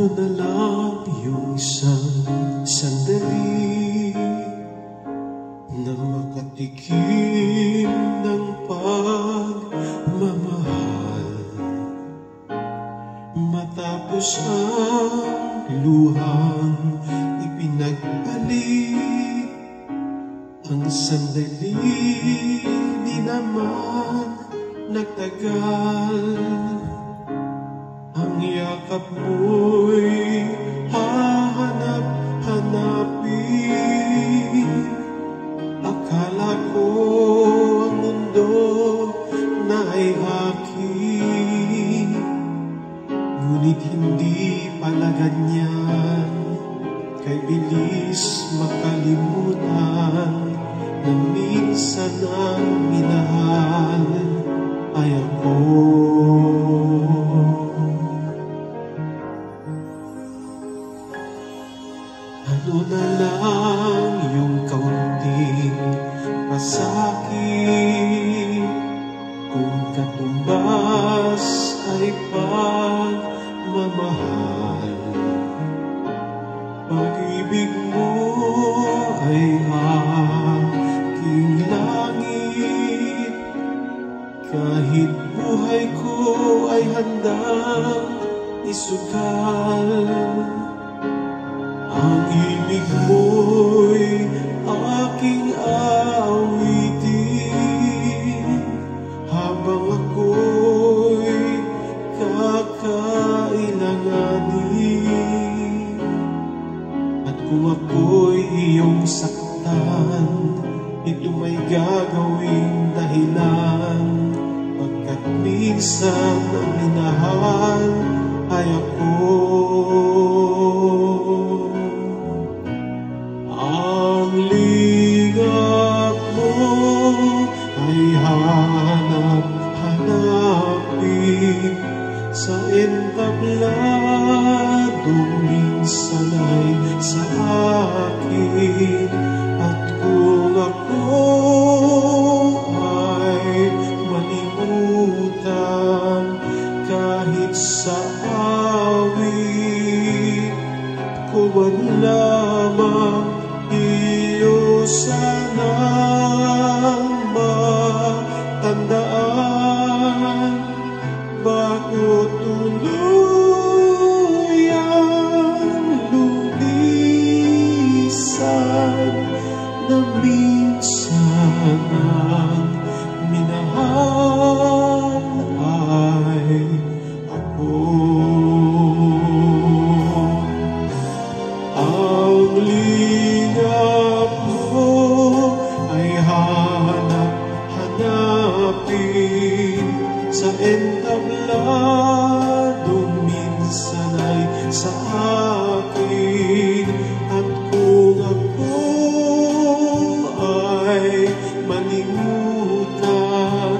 Ano na lang yung isang sandali na makatikim ng pagmamahal, matapos ang luhang ipinagbalik. Ang sandali di naman nagtagal, ang yakap mo'y hahanap-hanapin. Akala ko ang mundo na ay akin, ngunit hindi pala ganyan. Kay bilis makalimutan na minsan ang minahal ay ako. Ano na lang yung kaunting pasakit kung katumbas ay pagmamahal. Pag-ibig mo ay aking langit, kahit buhay ko ay handang isugal. Ang ibig mo'y aking awitin habang ako'y kakailanganin. At kung ako'y iyong saktan, ito may gagawing dahilan, pagkat minsan ang minahal ay ako. Ang lingap mo ay hanap-hanapin sa entabladong minsan ay sa akin. At kung ako ay malimutan kahit sa awit ko man lamang, iyo sanang matandaan bago tuluyang lumisan na minsan ang minahal ay ako. Ang lingap mo ay hanap-hanapin sa entabladong minsan ay sa akin. At kung ako ay malimutan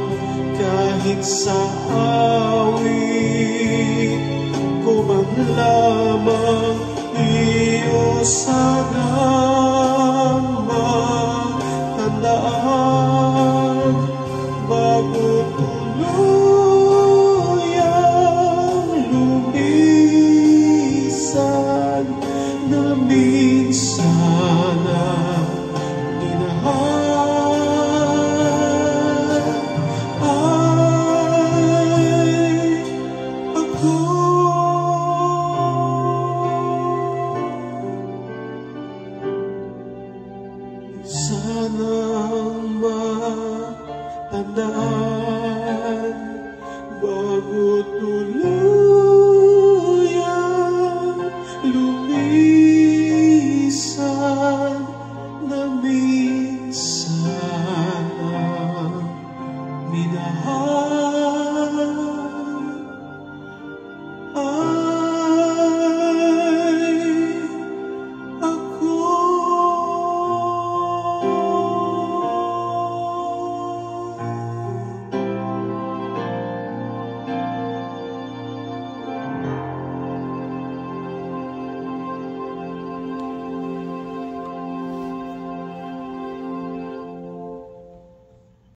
kahit sa awit ko man lamang, iyo sa